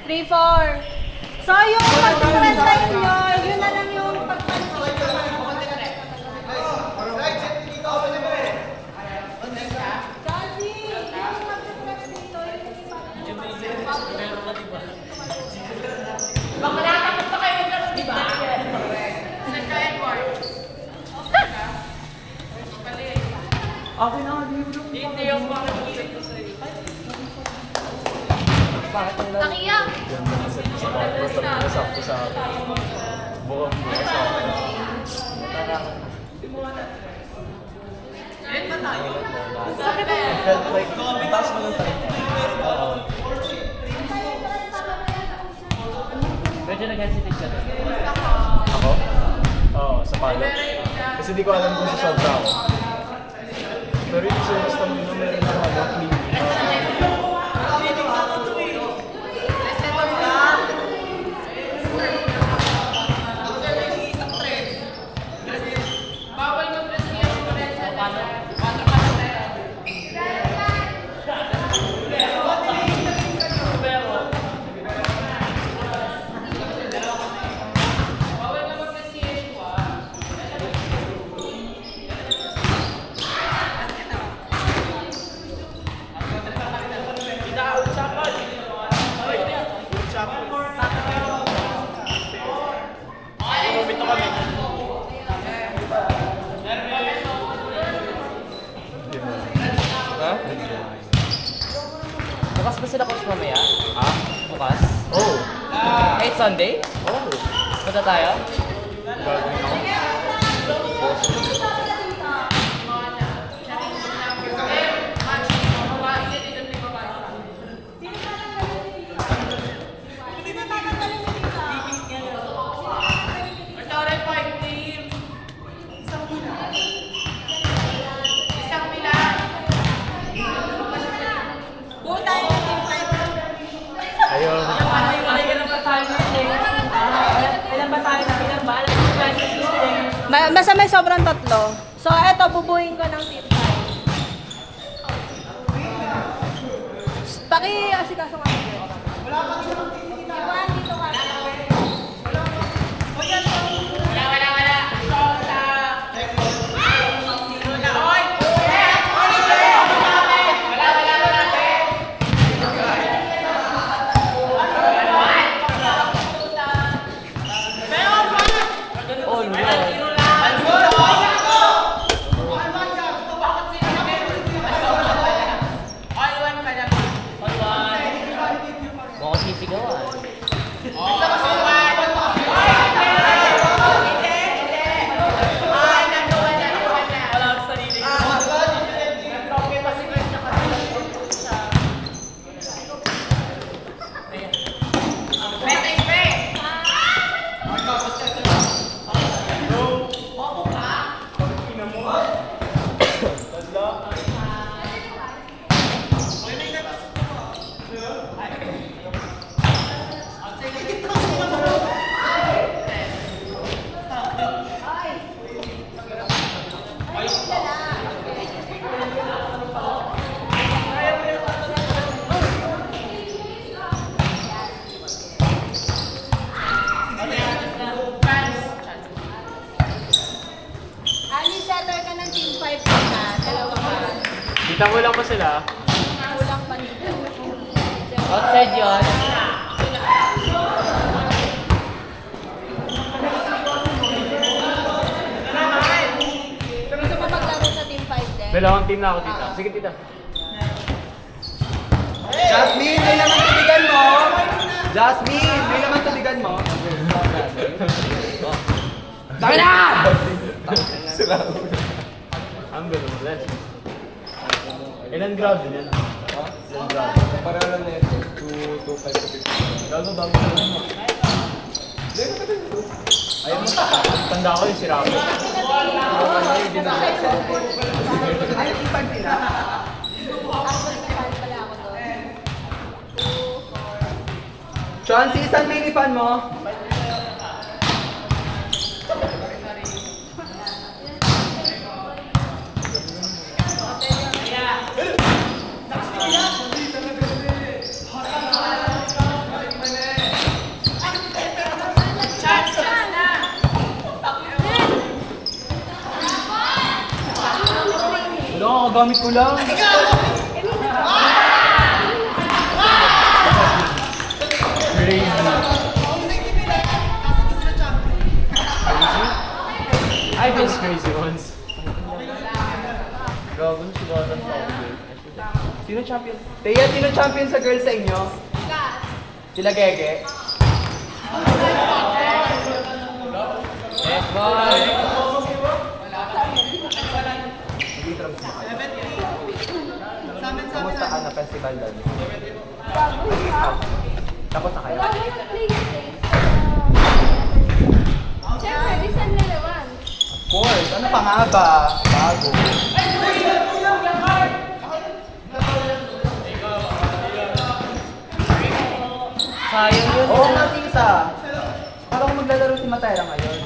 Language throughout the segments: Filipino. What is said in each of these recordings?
3-4. So, yung pag-present nyo, yun na lang yung pag-present. Baka nakatapos pa kayo ng di ba? Sa Edward. Okay na, Hindi yung makikita ko sa'yo. Nakiyak! Sakto sa bukang sa Red ba tayo? felt like, taas mo ng tayo. Medyo nag-hesitate ka din. Ako? Oo, sa palo. Kasi di ko alam kung sa sobra ako. Pero yung sa basta mo nung meron na clean. Bawal mag-press niya sa Lorenzo. Bawal na mag-press niya yung Ha? Bukas ba sila coach mamaya? Ha? Bukas? Oh! 8 Sunday? Oh! Punta tayo? Gagawin ako. Ayun. Basta may sobrang tatlo. So, eto, bubuhin ko ng team 5. Paki-asikaso nga. Wala pang isang team dito. Iwan dito ka. Oh, no. Mukhang sisigawan. Ali, setter ka ng team 5 na. Dalawa ka. Kita mo lang pa sila. Kulang pa dito. Outside yun. Gusto mo maglaro sa team 5 din? Dalawang team na ako, tita. Sige, tita. Jasmine, may naman tubigan mo! Jasmine, may naman tubigan mo! Tama na! Ang gano'n, bless. Ilan ground din yan? Ilan ground? Para lang na ito, 2, 5, 6. Gago bago na lang. Ayun mo, tanda ko yung sirap. Ay, ipan sila. Chauncey, isang mini fan mo? Ginagamit ko lang. Crazy. I miss crazy ones. Gago, sumaran pa ako dun. Sino champion? Teya, sino champion sa girls sa inyo? Sila Gege. Yes, boy. Kamusta ka na festival doon? Tapos na kayo? Siyempre, bisan na naman. Of course. Ano pa nga ba? Bago. Sayang yun. Oo nga, Tisa. Parang maglalaro si Matera ngayon.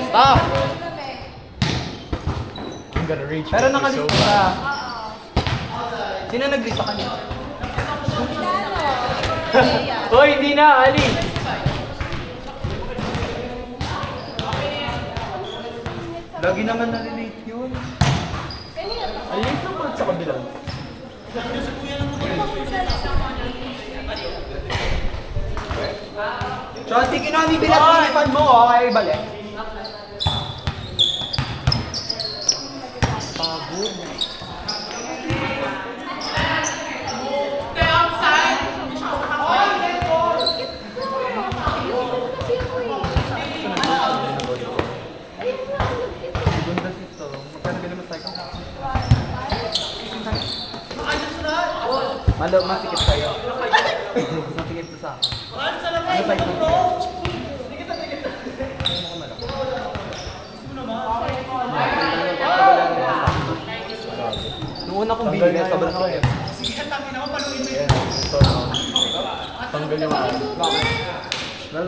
Stop! I'm gonna reach Pero for you so nakalista bad. ka. Sino nag-lista kanina? Hoy, hindi na, Ali! Lagi naman na-relate yun. Ang late naman sa kabilang. Chelsea, kinami bilang pinipad mo, oh. Kaya ibalik. Gunda sito. Magkano ganun mo sa'yo? Malo, masikip sa'yo. Masikip to sa akin. Ano sa'yo? Nung una kong Tanggal bili, na sobrang yung sakit. Yan, ito. Tanggal yung lalaki. Ano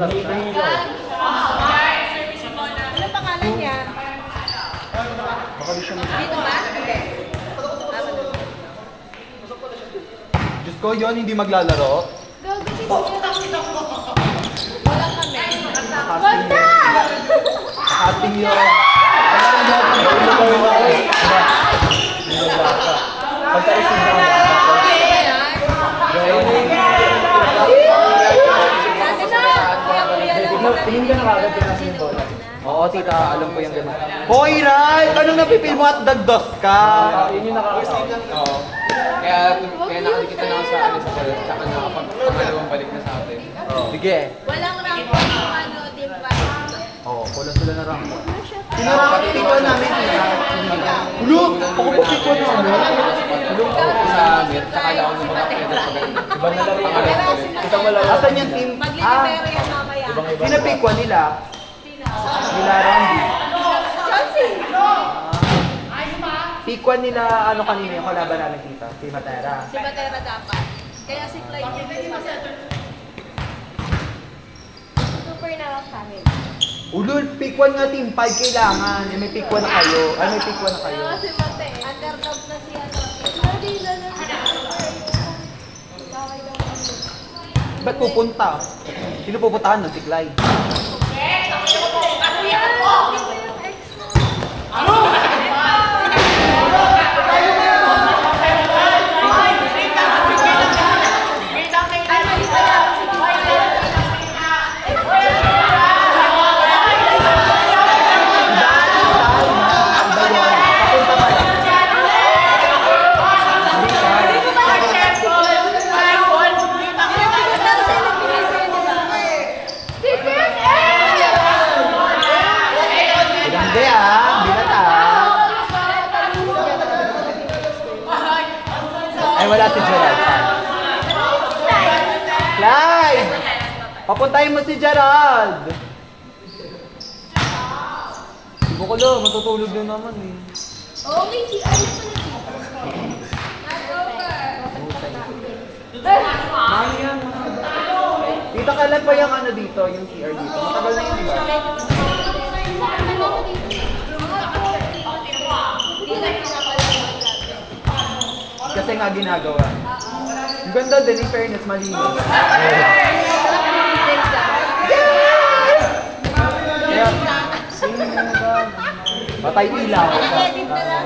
pangalan niya? Baka di siya mag- Dito ba? Hindi. Diyos ko, yun, hindi maglalaro. Wala kami. Casting yun. Casting yun. Pagka-isip na ako. Tingin ka na kagad ka nasa yung bola. Oo, tita, alam ko yung gano'n. Hoy, Ralph! Anong napipil mo at dagdos ka? Yun yung nakakasama. Oo. Kaya nakadikit na ako sa ano sa salat, tsaka nakapag-pangalawang balik na sa atin. Sige. Walang rank yung ano, team fight. Oo, kulang sila na rank. Sino rank people namin? Ulo! Ako ba people namin? Sa amin, tsaka lang ako lumagakit at Iba na lang rin. Isang wala. Asan yung team? Maglilibero yan mamaya. Sino pick one nila? Nila Randy. Chelsea! Pick one nila, ano kanina yung kalaban namin tita? Si Matera. Si Batera dapat. Kaya si Clyde yung Super na lang sa amin. Ulul, pick one nga team, 5 kailangan. Eh, may pick one na kayo. Ay, may pick one na kayo. Si Mate. underdog na si ano. Hindi na lang. Bawal daw kami. Ba't pupunta? Sino pupuntahan nun? Si Clyde. Hindi ah, binata. Ay, wala si Gerald. Clyde! Papuntahin mo si Gerald! Ibo ko lang, matutulog na naman eh. Okay, si ano Mami yan. Tita, kailan pa yung ano dito, yung CR dito? Matagal na yun, di ba? Kasi nga ginagawa. Ang ganda din, in fairness, malinis. Kaya, sing ba? Patay ilaw. Edit na lang.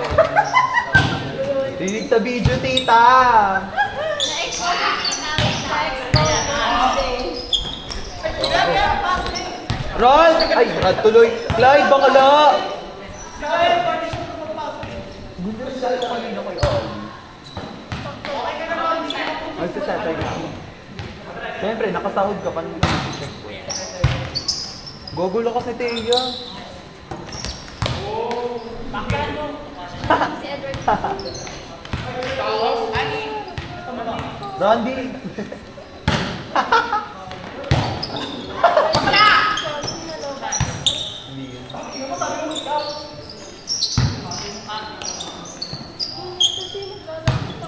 Sa video, tita! Rod! Ay, Rod tuloy. Clyde, bakala! Gusto rin dahil ko kanina kay Ollie. Ay, sasetay na. Siyempre, nakasahod ka pa nung check ko. Gogulo kasi Teya. Randy!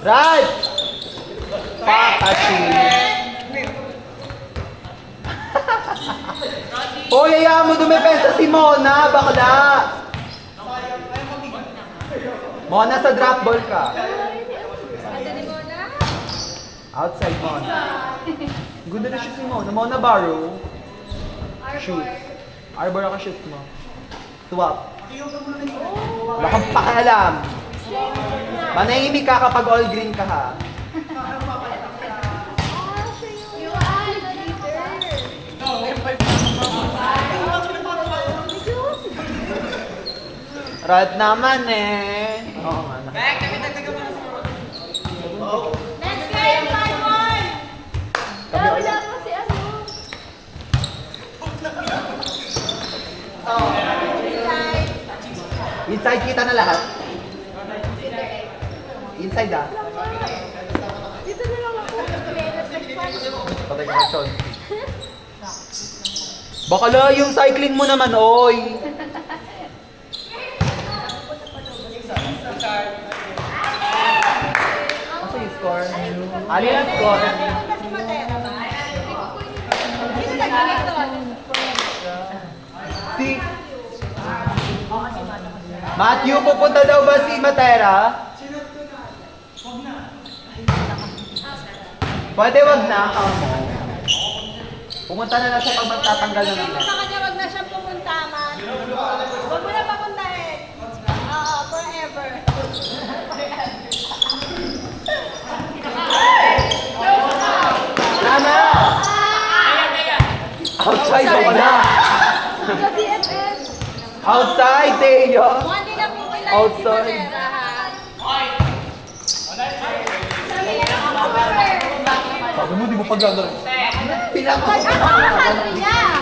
Right! Pakasin! Hoy, hayaan mo dumepensa si Mona, bakla! Mona, sa drop ball ka. Outside Mona. Ganda na shoot si Mona. Mona Barrow. Shoot. Arbor ako shoot mo. Swap. Wala kang pakialam. Manahimik ka kapag all green ka ha. Rod naman eh. Oo nga. Next game, 5-1! Wala mo si ano. Inside kita na lahat. Inside ah. Dito na lang ako. Patay ka na, Sean. Bakala yung cycling mo naman, oy. Ano yung score? Ano yung score? Si Matthew, pupunta daw ba si Matera? Pwede wag na. Pumunta na lang siya pag magtatanggal na Sabi ng mo sa kanya, wag na siyang pumunta, man. Wag mo na papuntahin. Oo, forever. Tama! Outside ako na! Sa BFF. Outside, Teo! Mukhang di na po kilala si Outside. Matera, ha? Sabi mo, di mo pag-gano'n. Pag ako ang niya!